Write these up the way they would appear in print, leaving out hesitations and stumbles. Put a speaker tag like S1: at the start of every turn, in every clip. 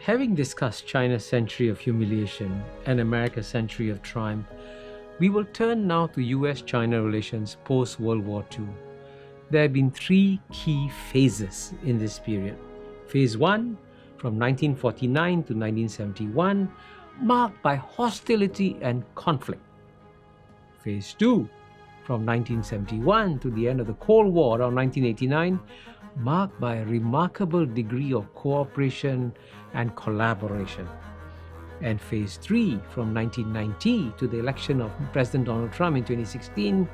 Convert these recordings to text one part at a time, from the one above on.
S1: Having discussed China's century of humiliation and America's century of triumph, we will turn now to US-China relations post-World War II. There have been three key phases in this period. Phase 1, from 1949 to 1971, marked by hostility and conflict. Phase 2, from 1971 to the end of the Cold War around 1989, marked by a remarkable degree of cooperation and collaboration. And Phase 3, from 1990 to the election of President Donald Trump in 2016,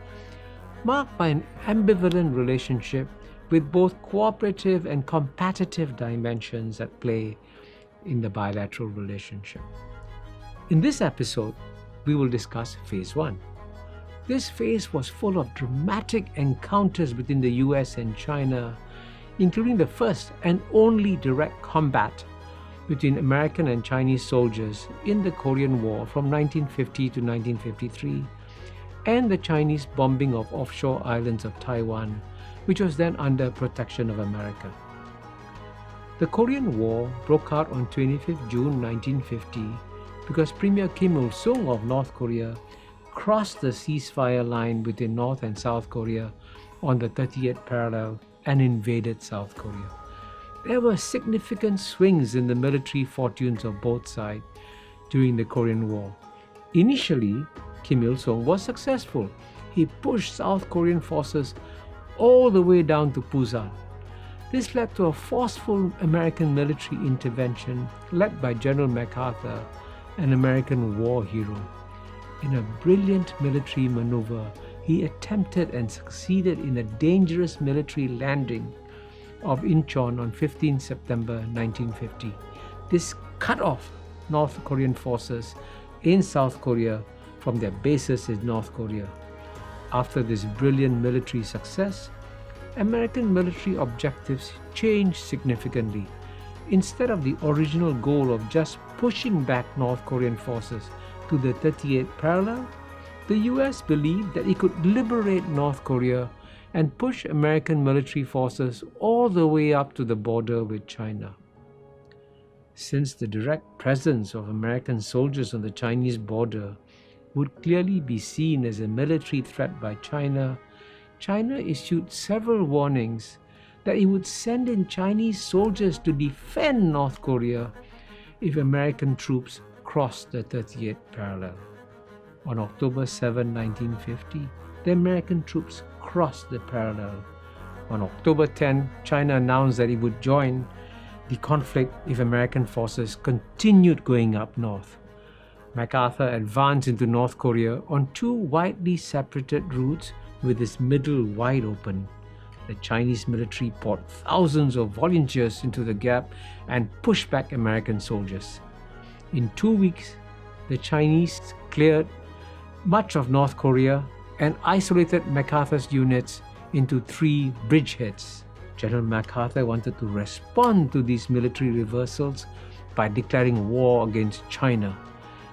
S1: marked by an ambivalent relationship with both cooperative and competitive dimensions at play in the bilateral relationship. In this episode, we will discuss Phase 1. This phase was full of dramatic encounters between the US and China, including the first and only direct combat between American and Chinese soldiers in the Korean War from 1950 to 1953, and the Chinese bombing of offshore islands of Taiwan, which was then under protection of America. The Korean War broke out on 25th June 1950 because Premier Kim Il-sung of North Korea crossed the ceasefire line between North and South Korea on the 38th parallel and invaded South Korea. There were significant swings in the military fortunes of both sides during the Korean War. Initially, Kim Il-sung was successful. He pushed South Korean forces all the way down to Busan. This led to a forceful American military intervention led by General MacArthur, an American war hero. In a brilliant military maneuver, he attempted and succeeded in a dangerous military landing of Incheon on 15 September 1950. This cut off North Korean forces in South Korea from their bases in North Korea. After this brilliant military success, American military objectives changed significantly. Instead of the original goal of just pushing back North Korean forces to the 38th parallel, the US believed that it could liberate North Korea and push American military forces all the way up to the border with China. Since the direct presence of American soldiers on the Chinese border would clearly be seen as a military threat by China, China issued several warnings that it would send in Chinese soldiers to defend North Korea if American troops crossed the 38th parallel. On October 7, 1950, the American troops crossed the parallel. On October 10, China announced that it would join the conflict if American forces continued going up north. MacArthur advanced into North Korea on two widely separated routes with its middle wide open. The Chinese military poured thousands of volunteers into the gap and pushed back American soldiers. In 2 weeks, the Chinese cleared much of North Korea and isolated MacArthur's units into 3 bridgeheads. General MacArthur wanted to respond to these military reversals by declaring war against China.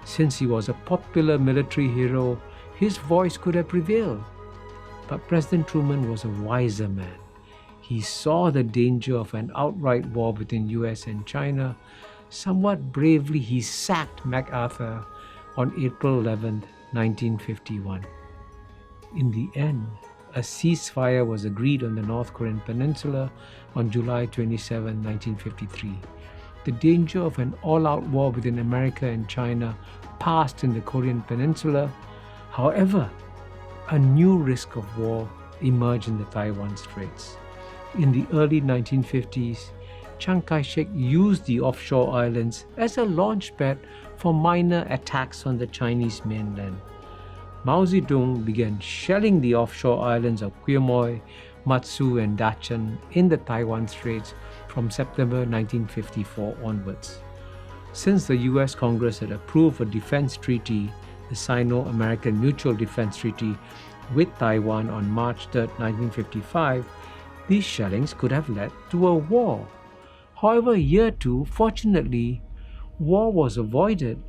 S1: Since he was a popular military hero, his voice could have prevailed. But President Truman was a wiser man. He saw the danger of an outright war between US and China. Somewhat bravely, he sacked MacArthur on April 11, 1951. In the end, a ceasefire was agreed on the North Korean peninsula on July 27, 1953. The danger of an all-out war between America and China passed in the Korean peninsula. However, a new risk of war emerged in the Taiwan Straits. In the early 1950s, Chiang Kai-shek used the offshore islands as a launchpad for minor attacks on the Chinese mainland. Mao Zedong began shelling the offshore islands of Quemoy, Matsu, and Dachan in the Taiwan Straits from September 1954 onwards. Since the US Congress had approved a defense treaty, the Sino-American Mutual Defense Treaty, with Taiwan on March 3, 1955, these shellings could have led to a war. However, year 2, fortunately, war was avoided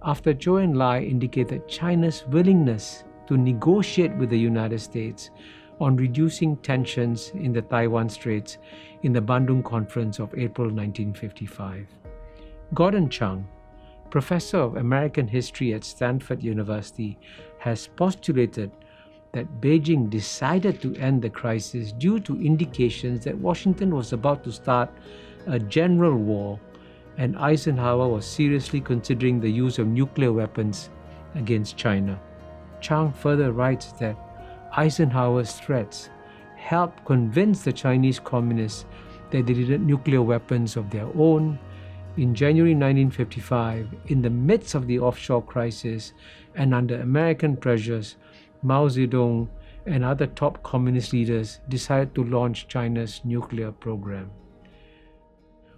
S1: after Zhou Enlai indicated China's willingness to negotiate with the United States on reducing tensions in the Taiwan Straits in the Bandung Conference of April 1955. Gordon Chang, professor of American history at Stanford University, has postulated that Beijing decided to end the crisis due to indications that Washington was about to start a general war and Eisenhower was seriously considering the use of nuclear weapons against China. Chang further writes that Eisenhower's threats helped convince the Chinese communists that they needed nuclear weapons of their own. In January 1955, in the midst of the offshore crisis and under American pressures, Mao Zedong and other top communist leaders decided to launch China's nuclear program.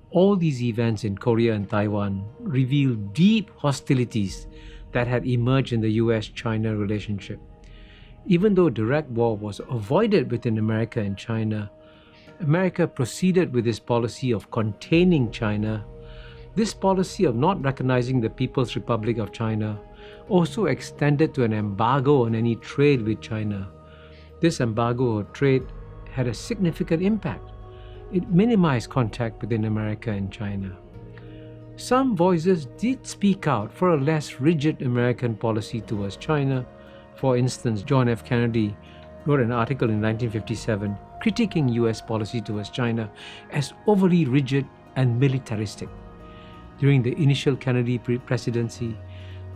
S1: All these events in Korea and Taiwan reveal deep hostilities that had emerged in the US-China relationship. Even though direct war was avoided between America and China, America proceeded with its policy of containing China. This policy of not recognizing the People's Republic of China also extended to an embargo on any trade with China. This embargo on trade had a significant impact. It minimized contact between America and China. Some voices did speak out for a less rigid American policy towards China. For instance, John F. Kennedy wrote an article in 1957 critiquing US policy towards China as overly rigid and militaristic. During the initial Kennedy presidency,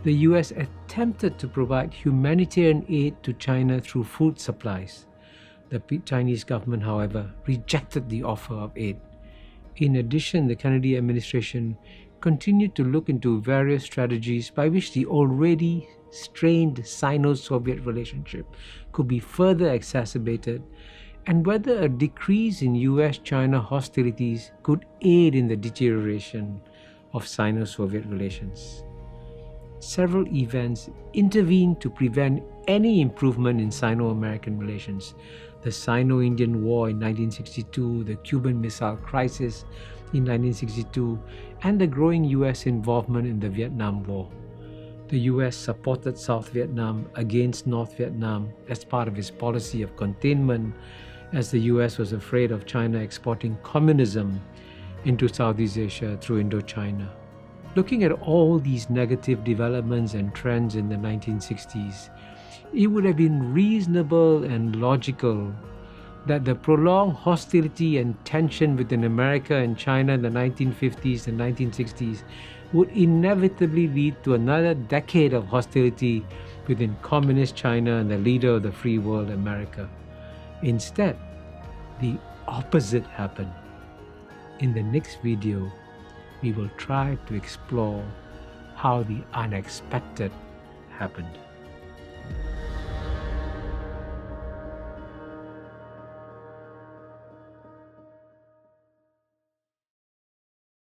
S1: the US attempted to provide humanitarian aid to China through food supplies. The Chinese government, however, rejected the offer of aid. In addition, the Kennedy administration continued to look into various strategies by which the already strained Sino-Soviet relationship could be further exacerbated and whether a decrease in US-China hostilities could aid in the deterioration of Sino-Soviet relations. Several events intervened to prevent any improvement in Sino-American relations. The Sino-Indian War in 1962, the Cuban Missile Crisis in 1962, and the growing US involvement in the Vietnam War. The US supported South Vietnam against North Vietnam as part of its policy of containment, as the US was afraid of China exporting communism into Southeast Asia through Indochina. Looking at all these negative developments and trends in the 1960s, it would have been reasonable and logical that the prolonged hostility and tension between America and China in the 1950s and 1960s would inevitably lead to another decade of hostility between Communist China and the leader of the free world, America. Instead, the opposite happened. In the next video, we will try to explore how the unexpected happened.